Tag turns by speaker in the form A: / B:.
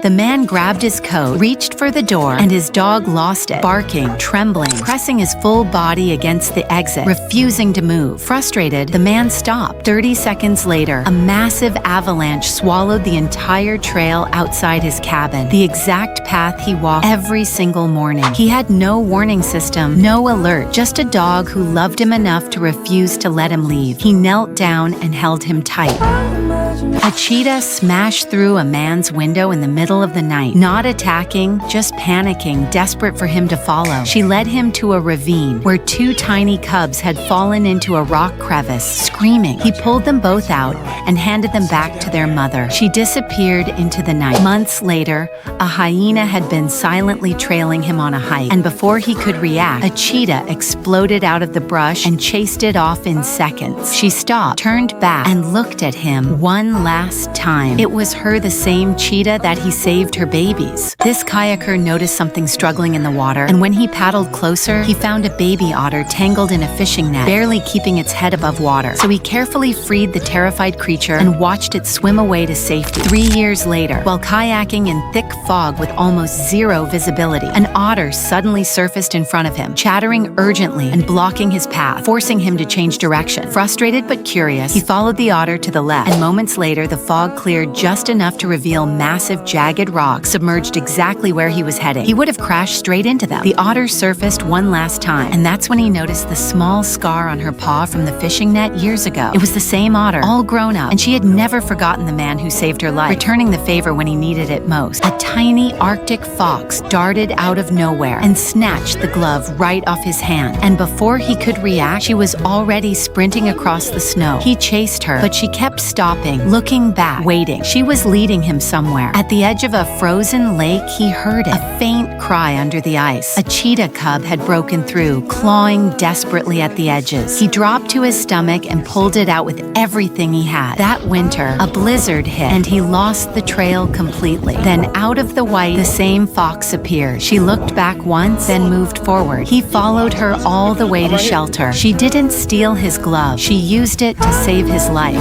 A: The man grabbed his coat, reached for the door, and his dog lost it, barking, trembling, pressing his full body against the exit, refusing to move. Frustrated, the man stopped. 30 seconds later, a massive avalanche swallowed the entire trail outside his cabin, the exact path he walked every single morning. He had no warning system, no alert, just a dog who loved him enough to refuse to let him leave. He knelt down and held him tight. A cheetah smashed through a man's window in the middle of the night, not attacking, just panicking, desperate for him to follow. She led him to a ravine where two tiny cubs had fallen into a rock crevice, screaming. He pulled them both out and handed them back to their mother. She disappeared into the night. Months later, a hyena had been silently trailing him on a hike, and before he could react, a cheetah exploded out of the brush and chased it off in seconds. She stopped, turned back, and looked at him one last time. It was her, the same cheetah that he saved her babies. This kayaker noticed something struggling in the water, and when he paddled closer, he found a baby otter tangled in a fishing net, barely keeping its head above water. So he carefully freed the terrified creature and watched it swim away to safety. 3 years later, while kayaking in thick fog with almost zero visibility, an otter suddenly surfaced in front of him, chattering urgently and blocking his path, forcing him to change direction. Frustrated but curious, he followed the otter to the left, and moments later, the fog cleared just enough to reveal massive, jagged rocks submerged exactly where he was heading. He would have crashed straight into them. The otter surfaced one last time, and that's when he noticed the small scar on her paw from the fishing net years ago. It was the same otter, all grown up, and she had never forgotten the man who saved her life, returning the favor when he needed it most. A tiny Arctic fox darted out of nowhere and snatched the glove right off his hand, and before he could react, she was already sprinting across the snow. He chased her, but she kept stopping, looking back, waiting. She was leading him somewhere. At the edge of a frozen lake, he heard it, a faint cry under the ice. A cheetah cub had broken through, clawing desperately at the edges. He dropped to his stomach and pulled it out with everything he had. That winter, a blizzard hit, and he lost the trail completely. Then out of the white, the same fox appeared. She looked back once, then moved forward. He followed her all the way to shelter. She didn't steal his glove. She used it to save his life.